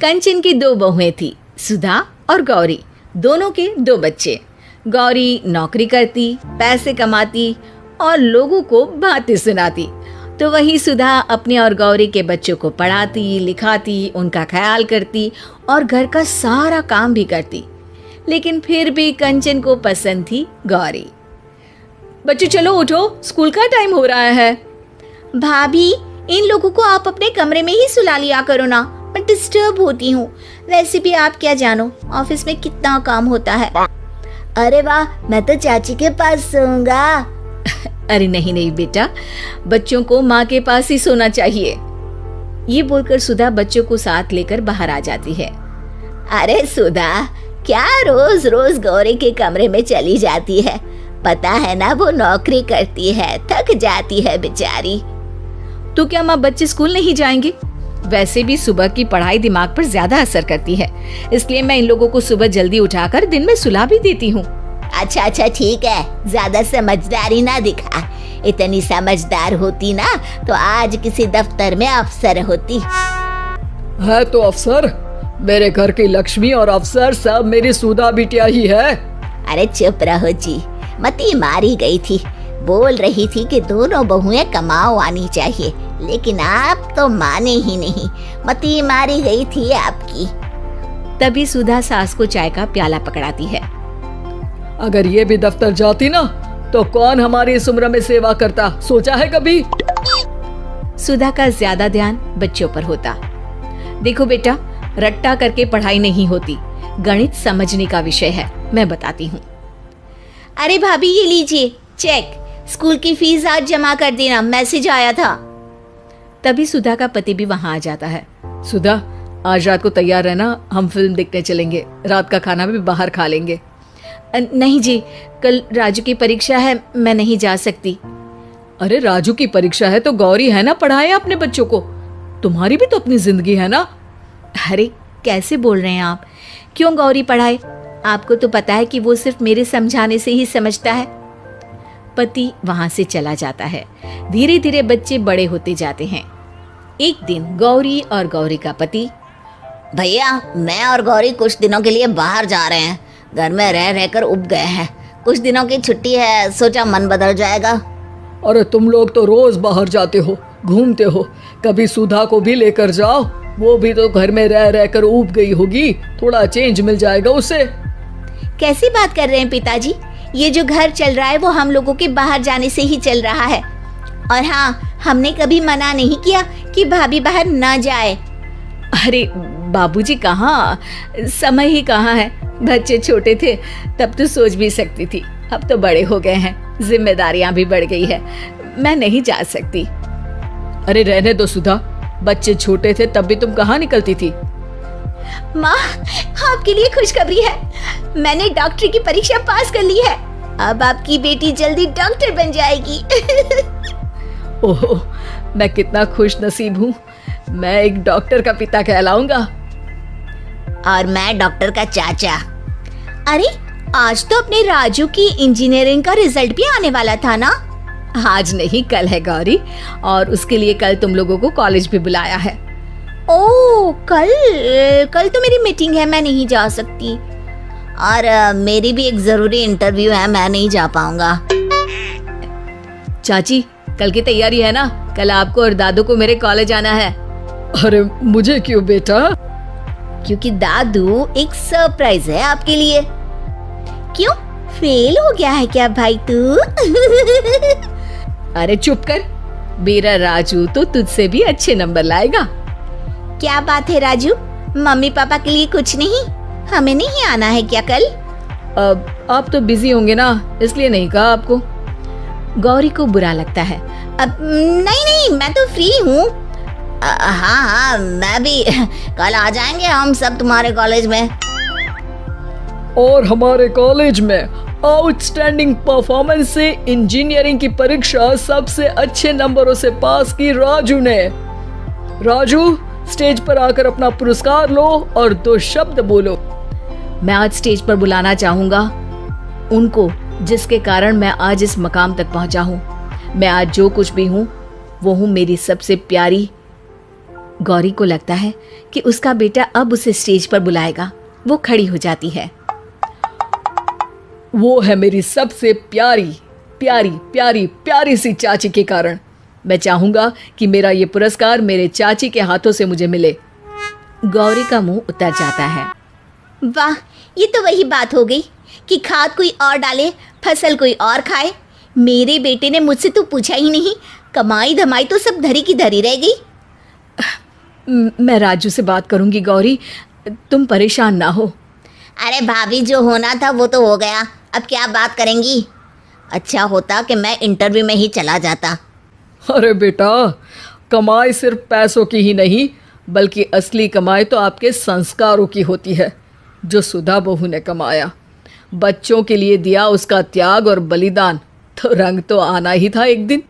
कंचन की दो बहुएं थी, सुधा और गौरी। दोनों के दो बच्चे। गौरी नौकरी करती, पैसे कमाती और लोगों को बातें सुनाती, तो वही सुधा अपने और गौरी के बच्चों को पढ़ाती, लिखाती, उनका ख्याल करती और घर का सारा काम भी करती। लेकिन फिर भी कंचन को पसंद थी गौरी। बच्चों चलो उठो, स्कूल का टाइम हो रहा है। भाभी, इन लोगों को आप अपने कमरे में ही सुला लिया करो ना, मैं डिस्टर्ब होती हूँ। वैसे भी आप क्या जानो ऑफिस में कितना काम होता है। अरे वाह, मैं तो चाची के पास सोऊंगा। अरे नहीं नहीं बेटा, बच्चों को माँ के पास ही सोना चाहिए। ये बोलकर सुधा बच्चों को साथ लेकर बाहर आ जाती है। अरे सुधा, क्या रोज रोज गौरी के कमरे में चली जाती है? पता है ना वो नौकरी करती है, थक जाती है बेचारी। तो क्या माँ बच्चे स्कूल नहीं जाएंगे? वैसे भी सुबह की पढ़ाई दिमाग पर ज्यादा असर करती है, इसलिए मैं इन लोगों को सुबह जल्दी उठाकर दिन में सुला भी देती हूँ। अच्छा ठीक है, ज्यादा समझदारी ना दिखा। इतनी समझदार होती ना तो आज किसी दफ्तर में अफसर होती। है तो अफसर, मेरे घर की लक्ष्मी और अफसर सब मेरी सुधा बिटिया ही है। अरे चुप रहो जी, मती मारी गई थी। बोल रही थी कि दोनों बहुएं कमाओ आनी चाहिए, लेकिन आप तो माने ही नहीं। मती मारी गई थी आपकी। तभी सुधा सास को चाय का प्याला पकड़ाती है। अगर ये भी दफ्तर जाती ना तो कौन हमारी इस उम्र में सेवा करता, सोचा है कभी? सुधा का ज्यादा ध्यान बच्चों पर होता। देखो बेटा, रट्टा करके पढ़ाई नहीं होती, गणित समझने का विषय है, मैं बताती हूँ। अरे भाभी, ये लीजिए चेक, स्कूल की फीस आज जमा कर देना, मैसेज आया था। तभी सुधा का पति भी वहां आ जाता है। सुधा, आज रात को तैयार रहना, हम फिल्म देखने चलेंगे, रात का खाना भी बाहर खा लेंगे। नहीं जी, कल राजू की परीक्षा है, मैं नहीं जा सकती। अरे राजू की परीक्षा है तो गौरी है ना, पढ़ाए अपने बच्चों को, तुम्हारी भी तो अपनी जिंदगी है ना। अरे कैसे बोल रहे हैं आप? क्यों गौरी पढ़ाए? आपको तो पता है कि वो सिर्फ मेरे समझाने से ही समझता है। पति वहां से चला जाता है। धीरे धीरे बच्चे बड़े होते जाते हैं। एक दिन गौरी और गौरी का पति, भैया मैं और गौरी कुछ दिनों के लिए बाहर जा रहे हैं, घर में रह रहकर उब गए हैं। कुछ दिनों की छुट्टी है, सोचा मन बदल जाएगा। अरे तुम लोग तो रोज बाहर जाते हो, घूमते हो, कभी सुधा को भी लेकर जाओ, वो भी तो घर में रह रहकर उब गई होगी, थोड़ा चेंज मिल जाएगा उसे। कैसी बात कर रहे हैं पिताजी? ये जो घर चल रहा है वो हम लोगों के बाहर जाने से ही चल रहा है। और हाँ, हमने कभी मना नहीं किया कि भाभी बाहर ना जाए। अरे बाबूजी कहाँ, समय ही कहाँ है। बच्चे छोटे थे तब तो सोच भी सकती थी, अब तो बड़े हो गए हैं, जिम्मेदारियां भी बढ़ गई है, मैं नहीं जा सकती। अरे रहने दो सुधा, बच्चे छोटे थे तब भी तुम कहाँ निकलती थी। माँ, आपके लिए खुशखबरी है, मैंने डॉक्टरी की परीक्षा पास कर ली है। अब आपकी बेटी जल्दी डॉक्टर बन जाएगी। ओह, मैं कितना खुश नसीब हूँ, मैं एक डॉक्टर का पिता कहलाऊंगा। और मैं डॉक्टर का चाचा। अरे आज तो अपने राजू की इंजीनियरिंग का रिजल्ट भी आने वाला था ना? आज नहीं, कल है गौरी, और उसके लिए कल तुम लोगों को कॉलेज भी बुलाया है। ओह, कल तो मेरी मीटिंग है, मैं नहीं जा सकती। और मेरी भी एक जरूरी इंटरव्यू है, मैं नहीं जा पाऊंगा। चाची, कल की तैयारी है ना? कल आपको और दादू को मेरे कॉलेज आना है। अरे मुझे क्यों बेटा? क्योंकि दादू एक सरप्राइज है आपके लिए। क्यों, फेल हो गया है क्या भाई तू? अरे चुप कर, मेरा राजू तो तुझसे भी अच्छे नंबर लाएगा। क्या बात है राजू, मम्मी पापा के लिए कुछ नहीं? हमें नहीं आना है क्या कल? आप तो बिजी होंगे ना, इसलिए नहीं कहा आपको। गौरी को बुरा लगता है। अब नहीं, मैं तो फ्री हूँ। हाँ, मैं भी, कल आ जाएंगे हम सब तुम्हारे कॉलेज में। और हमारे कॉलेज में आउटस्टैंडिंग परफॉर्मेंस से इंजीनियरिंग की परीक्षा सबसे अच्छे नंबरों से पास की राजू ने। राजू, स्टेज पर आकर अपना पुरस्कार लो और 2 शब्द बोलो। मैं आज स्टेज पर बुलाना चाहूंगा उनको जिसके कारण मैं आज इस मकाम तक पहुंचा हूं। मैं आज जो कुछ भी हूं वो हूं मेरी सबसे प्यारी गौरी को लगता है कि उसका बेटा अब उसे स्टेज पर बुलाएगा। वो खड़ी हो जाती है। वो है मेरी सबसे प्यारी प्यारी प्यारी प्यारी सी चाची के कारण। मैं चाहूंगा कि मेरा ये पुरस्कार मेरे चाची के हाथों से मुझे मिले। गौरी का मुंह उतर जाता है। वाह, ये तो वही बात हो गई कि खाद कोई और डाले, फसल कोई और खाए। मेरे बेटे ने मुझसे तो पूछा ही नहीं, कमाई धमाई तो सब धरी की धरी रह गई। मैं राजू से बात करूंगी गौरी, तुम परेशान ना हो। अरे भाभी, जो होना था वो तो हो गया, अब क्या बात करेंगी। अच्छा होता कि मैं इंटरव्यू में ही चला जाता। अरे बेटा, कमाई सिर्फ पैसों की ही नहीं बल्कि असली कमाई तो आपके संस्कारों की होती है, जो सुधा बहू ने कमाया। बच्चों के लिए दिया उसका त्याग और बलिदान, तो रंग तो आना ही था एक दिन।